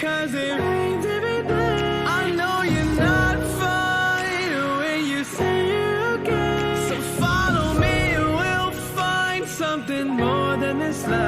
'cause it rains every day. I know you're not fine when you say you're okay. So follow me and we'll find something more than this light.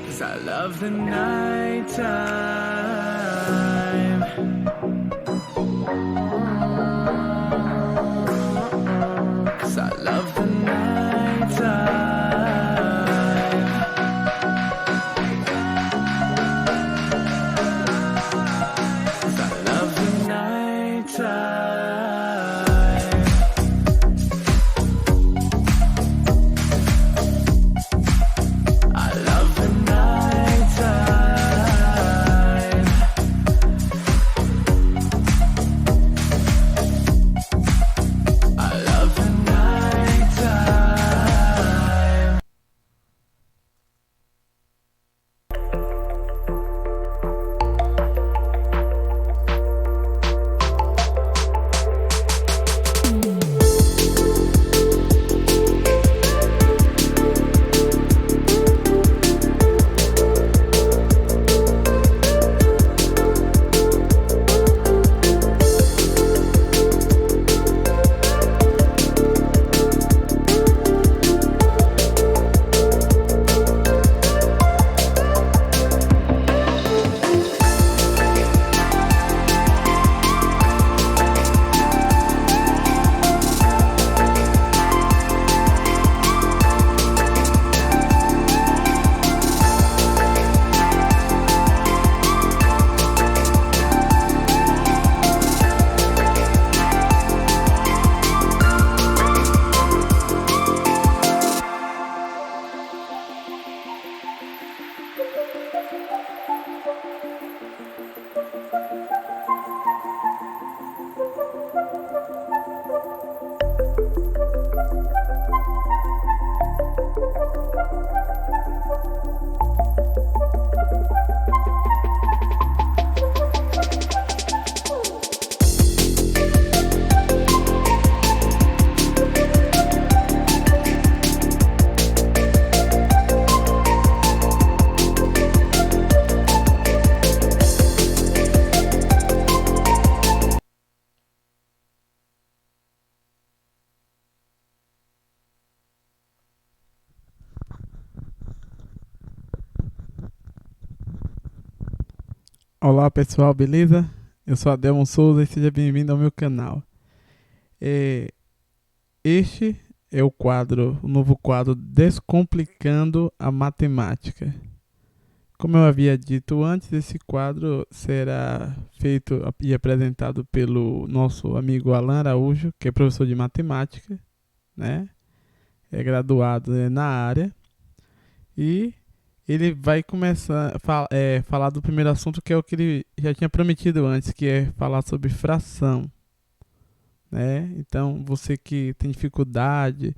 'Cause I love the nighttime. 'Cause I love the nighttime. Olá pessoal, beleza? Eu sou Adelmo Souza e seja bem-vindo ao meu canal. Este é o novo quadro Descomplicando a Matemática. Como eu havia dito antes, esse quadro será feito e apresentado pelo nosso amigo Alan Araújo, que é professor de matemática, né? É graduado na área e ele vai começar a falar do primeiro assunto, que é o que ele já tinha prometido antes, que é falar sobre fração, né? Então, você que tem dificuldade,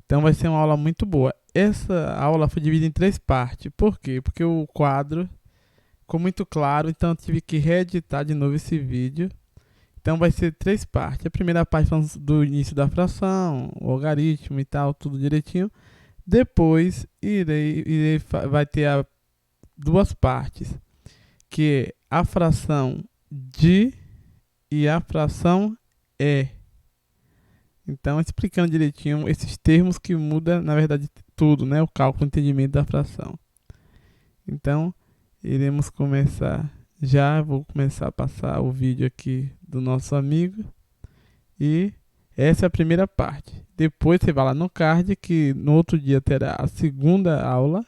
então vai ser uma aula muito boa. Essa aula foi dividida em 3 partes. Por quê? Porque o quadro ficou muito claro, então eu tive que reeditar de novo esse vídeo. Então vai ser 3 partes. A primeira parte falando do início da fração, o algarismo e tal, tudo direitinho. Depois vai ter 2 partes, que é a fração de e a fração é. Então, explicando direitinho esses termos que muda, na verdade, tudo, né? O cálculo, o entendimento da fração. Então, iremos começar já. Vou começar a passar o vídeo aqui do nosso amigo. E essa é a primeira parte. Depois você vai lá no card, que no outro dia terá a segunda aula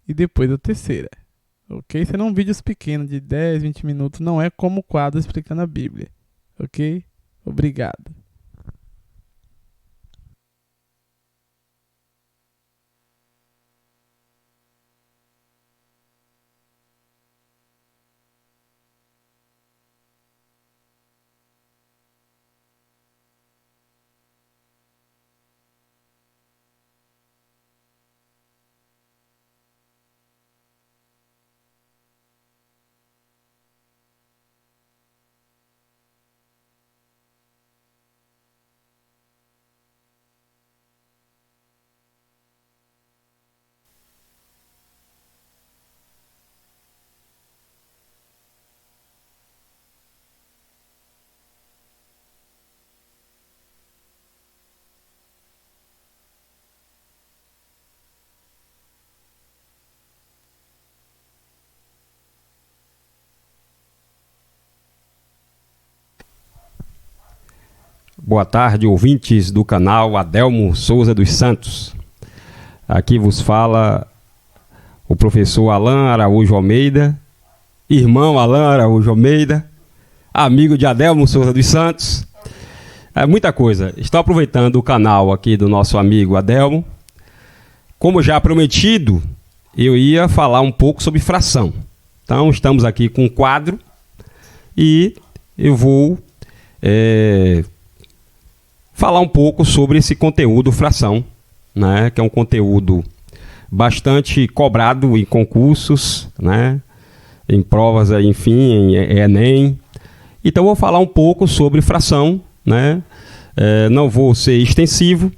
e depois a terceira. Ok? Serão vídeos pequenos de 10, 20 minutos. Não é como o quadro explicando a Bíblia. Ok? Obrigado. Boa tarde, ouvintes do canal Adelmo Souza dos Santos. Aqui vos fala o professor Alan Araújo Almeida, irmão Alan Araújo Almeida, amigo de Adelmo Souza dos Santos. É muita coisa. Estou aproveitando o canal aqui do nosso amigo Adelmo. Como já prometido, eu ia falar um pouco sobre fração. Então, estamos aqui com um quadro e eu vou falar um pouco sobre esse conteúdo fração, né, que é um conteúdo bastante cobrado em concursos, né, em provas, enfim, em Enem. Então, eu vou falar um pouco sobre fração, né? Não vou ser extensivo,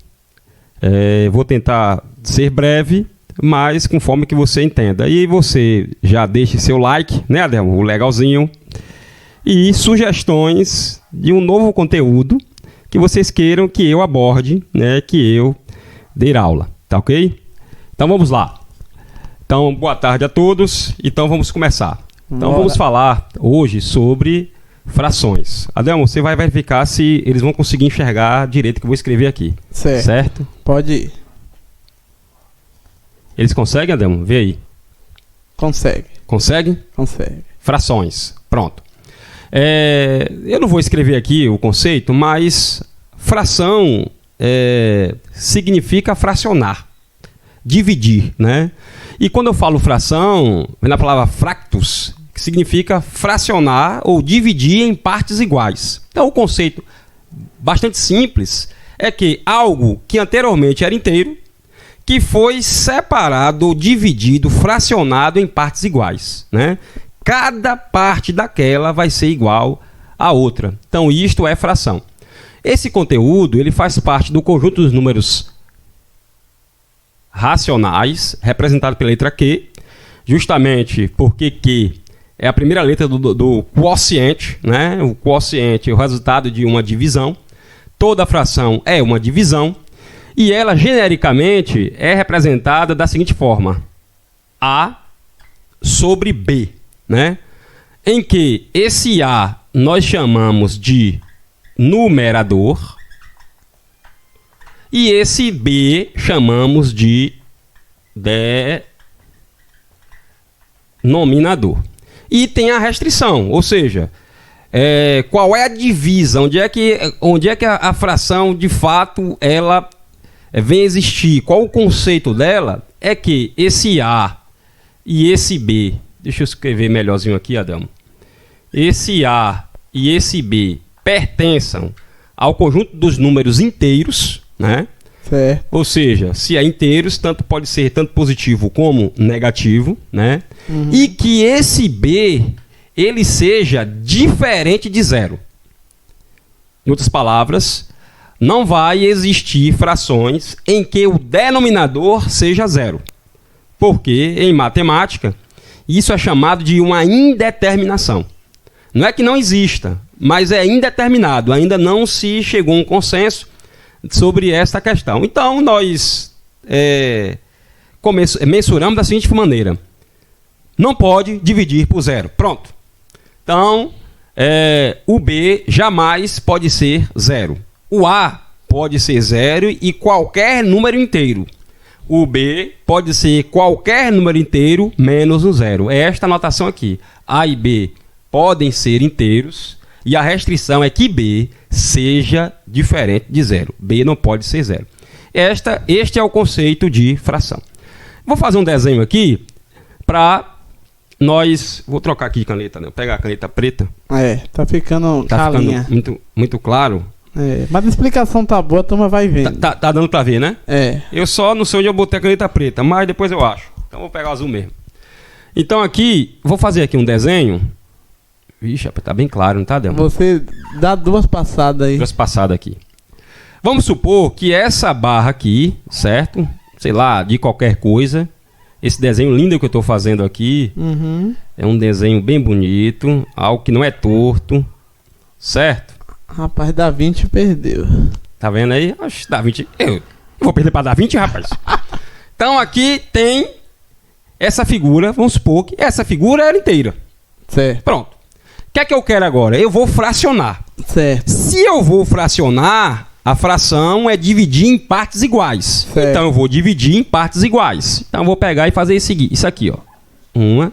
vou tentar ser breve, mas conforme que você entenda. E você já deixe seu like, né, Adelmo? O legalzinho. E sugestões de um novo conteúdo que vocês queiram que eu aborde, né, que eu dê aula, tá ok? Então vamos lá. Então, boa tarde a todos. Então vamos começar. Então vamos falar hoje sobre frações. Adelmo, você vai verificar se eles vão conseguir enxergar direito o que eu vou escrever aqui. Certo? Pode ir. Eles conseguem, Adelmo? Vê aí. Consegue. Conseguem? Consegue. Frações. Pronto. Eu não vou escrever aqui o conceito, mas fração significa fracionar, dividir, né? E quando eu falo fração, vem na palavra fractus, que significa fracionar ou dividir em partes iguais. Então o conceito bastante simples é que algo que anteriormente era inteiro, que foi separado ou dividido, fracionado em partes iguais, né? Cada parte daquela vai ser igual à outra. Então, isto é fração. Esse conteúdo ele faz parte do conjunto dos números racionais, representado pela letra Q, justamente porque Q é a primeira letra do quociente, né? O quociente é o resultado de uma divisão. Toda fração é uma divisão. E ela, genericamente, é representada da seguinte forma: A sobre B, né? Em que esse A nós chamamos de numerador e esse B chamamos de denominador. E tem a restrição, ou seja, qual é a divisa, onde é que a fração de fato ela vem existir, qual o conceito dela, é que esse A e esse B, deixa eu escrever melhorzinho aqui, Adelmo, esse A e esse B pertençam ao conjunto dos números inteiros, né? Certo. Ou seja, se é inteiros, pode ser tanto positivo como negativo, né? Uhum. E que esse B ele seja diferente de zero. Em outras palavras, não vai existir frações em que o denominador seja zero. Porque, em matemática, isso é chamado de uma indeterminação. Não é que não exista, mas é indeterminado. Ainda não se chegou a um consenso sobre esta questão. Então, nós mensuramos da seguinte maneira: não pode dividir por zero. Pronto. Então, o B jamais pode ser zero. O A pode ser zero e qualquer número inteiro. O B pode ser qualquer número inteiro menos um zero. É esta anotação aqui. A e B podem ser inteiros e a restrição é que B seja diferente de zero. B não pode ser zero. Este é o conceito de fração. Vou fazer um desenho aqui para nós... Vou trocar aqui de caneta, né? Vou pegar a caneta preta. Tá ficando calinha. Ficando muito claro. Mas a explicação tá boa, a turma vai vendo. Tá dando pra ver, né? Eu só não sei onde eu botei a caneta preta, mas depois eu acho. Então vou pegar o azul mesmo. Então aqui, vou fazer aqui um desenho. Vixe, tá bem claro, não tá, Adelmo? Você dá duas passadas aí. Duas passadas aqui. Vamos supor que essa barra aqui, certo? Sei lá, de qualquer coisa. Esse desenho lindo que eu tô fazendo aqui. É um desenho bem bonito. Algo que não é torto. Certo? Rapaz, Da Vinci perdeu. Tá vendo aí? Oxe, Da Vinci... Eu vou perder pra Da Vinci, rapaz? Então aqui tem essa figura. Vamos supor que essa figura era inteira. Certo. Pronto. O que é que eu quero agora? Eu vou fracionar. Certo. Se eu vou fracionar, a fração é dividir em partes iguais. Certo. Então eu vou dividir em partes iguais. Então eu vou pegar e fazer isso aqui, ó. Uma.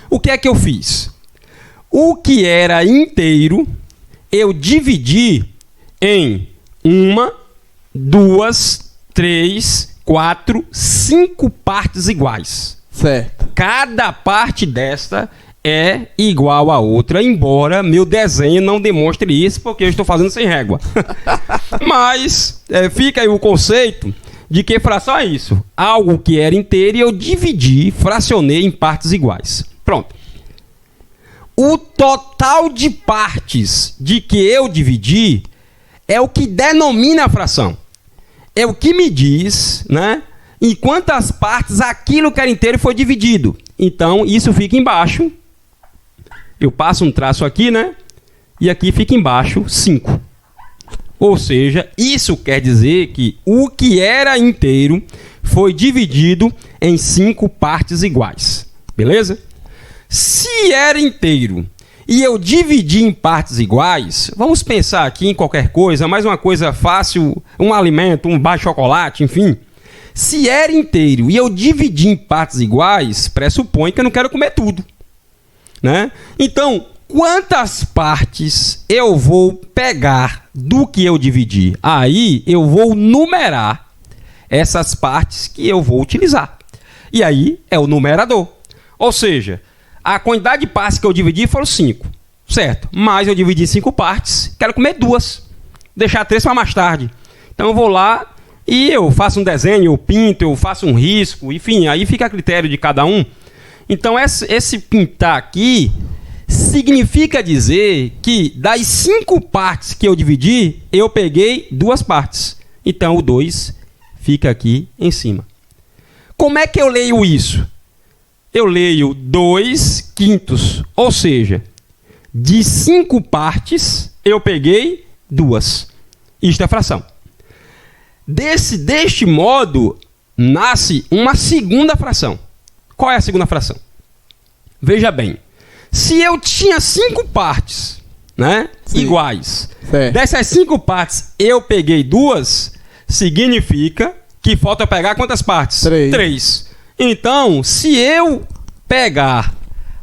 O que é que eu fiz? O que era inteiro, eu dividi em 1, 2, 3, 4, 5 partes iguais. Certo. Cada parte desta é igual a outra, embora meu desenho não demonstre isso, porque eu estou fazendo sem régua. Mas fica aí o conceito de que fração é isso. Algo que era inteiro e eu dividi, fracionei em partes iguais. Pronto. O total de partes de que eu dividi é o que denomina a fração. É o que me diz, né, em quantas partes aquilo que era inteiro foi dividido. Então, isso fica embaixo. Eu passo um traço aqui, né? E aqui fica embaixo 5. Ou seja, isso quer dizer que o que era inteiro foi dividido em 5 partes iguais. Beleza? Se era inteiro e eu dividi em partes iguais, vamos pensar aqui em qualquer coisa, mais uma coisa fácil, um alimento, um bar de chocolate, enfim. Se era inteiro e eu dividi em partes iguais, pressupõe que eu não quero comer tudo, né? Então, quantas partes eu vou pegar do que eu dividi? Aí eu vou numerar essas partes que eu vou utilizar. E aí é o numerador. Ou seja, a quantidade de partes que eu dividi foram 5, certo? Mas eu dividi em 5 partes, quero comer 2, deixar 3 para mais tarde. Então eu vou lá e eu faço um desenho, eu pinto, eu faço um risco, enfim, aí fica a critério de cada um. Então esse pintar aqui significa dizer que das 5 partes que eu dividi, eu peguei 2 partes. Então o 2 fica aqui em cima. Como é que eu leio isso? Eu leio 2/5, ou seja, de 5 partes eu peguei 2. Isto é fração. Deste modo, nasce uma segunda fração. Qual é a segunda fração? Veja bem, se eu tinha 5 partes, né, iguais, Certo. dessas 5 partes eu peguei 2, significa que falta eu pegar quantas partes? 3. Então, se eu pegar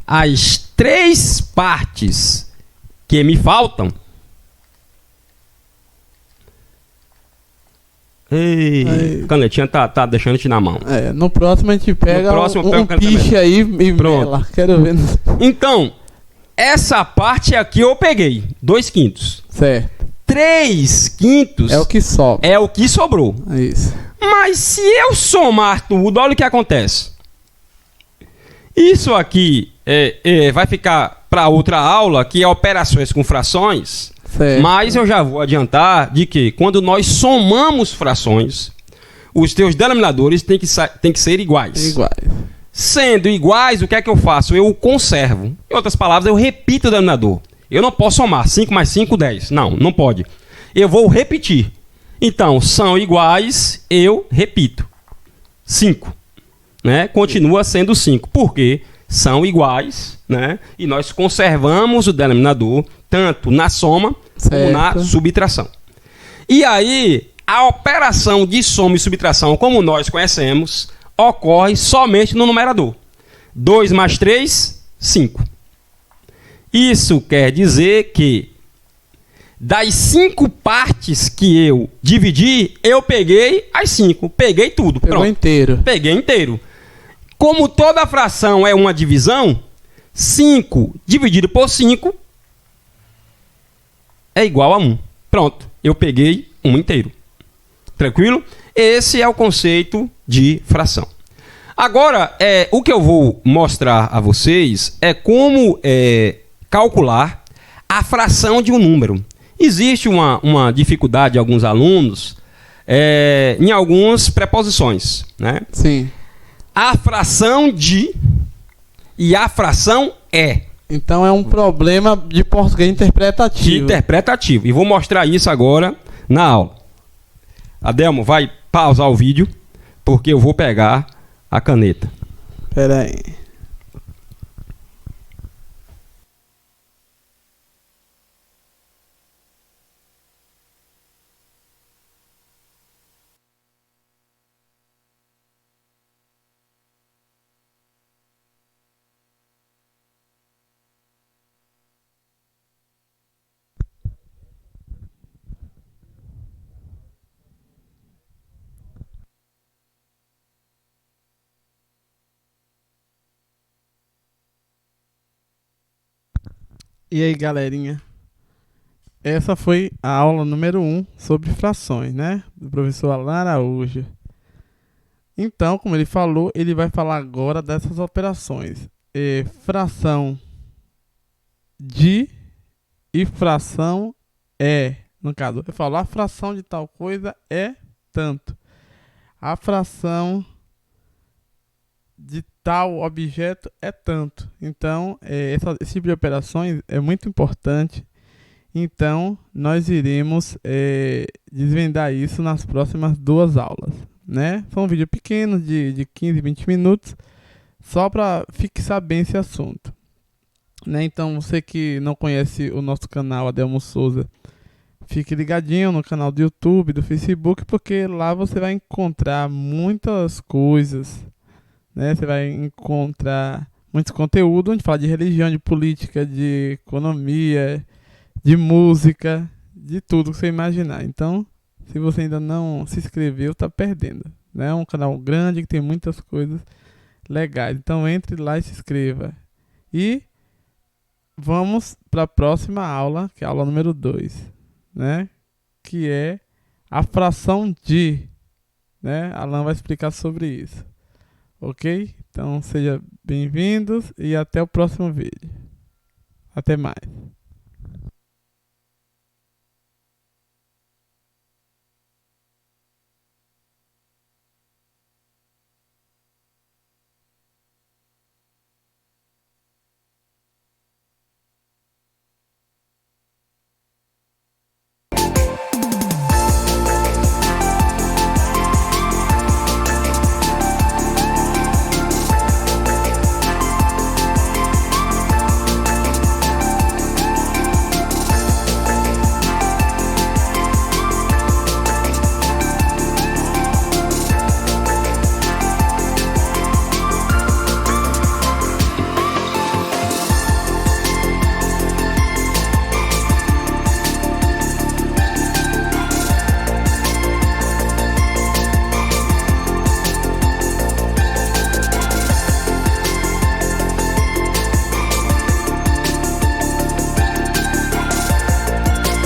as 3 partes que me faltam... Ei, canetinha tá deixando te na mão. No próximo a gente pega um pega piche aí e pronto. lá. Quero ver. Então, essa parte aqui eu peguei 2/5. Certo. 3/5 É o que sobra. é o que sobrou. É isso. Mas se eu somar tudo, olha o que acontece. Isso aqui vai ficar para outra aula, que é operações com frações. Certo. Mas eu já vou adiantar de que quando nós somamos frações, os teus denominadores têm que ser iguais. Iguais. Sendo iguais, o que é que eu faço? Eu conservo. Em outras palavras, eu repito o denominador. Eu não posso somar 5 mais 5, 10. Não pode. Eu vou repetir. Então, são iguais, eu repito. 5. Né? Continua sendo 5. Por quê? São iguais, né? E nós conservamos o denominador tanto na soma como na subtração. E aí, a operação de soma e subtração, como nós conhecemos, ocorre somente no numerador. 2 mais 3, 5. Isso quer dizer que das 5 partes que eu dividi, eu peguei as 5. Peguei tudo. Pegou pronto. inteiro. Peguei inteiro. Como toda fração é uma divisão, 5 dividido por 5 é igual a 1. Pronto, eu peguei 1 inteiro. Tranquilo? Esse é o conceito de fração. Agora, o que eu vou mostrar a vocês é como calcular a fração de um número. Existe uma dificuldade de alguns alunos em algumas preposições, né? Sim. A fração de e a fração é. Então é um problema de português interpretativo. E vou mostrar isso agora na aula. Adelmo, vai pausar o vídeo, porque eu vou pegar a caneta. Pera aí. E aí, galerinha? Essa foi a aula número 1 sobre frações, né? Do professor Alan Araújo. Então, como ele falou, ele vai falar agora dessas operações. Fração de e fração é. No caso, eu falo, a fração de tal coisa é tanto. A fração de tal objeto é tanto. Então, esse tipo de operações é muito importante. Então, nós iremos desvendar isso nas próximas 2 aulas, né? São um vídeo pequeno de 15, 20 minutos, só para fixar bem esse assunto, né? Então, você que não conhece o nosso canal Adelmo Souza, fique ligadinho no canal do YouTube, do Facebook, porque lá você vai encontrar muitas coisas, né? Você vai encontrar muito conteúdo onde fala de religião, de política, de economia, de música, de tudo que você imaginar. Então, se você ainda não se inscreveu, tá perdendo, né? É um canal grande que tem muitas coisas legais. Então, entre lá e se inscreva. E vamos para a próxima aula, que é a aula número 2, né? Que é a fração de, né? Alan vai explicar sobre isso. Ok? Então, sejam bem-vindos e até o próximo vídeo. Até mais.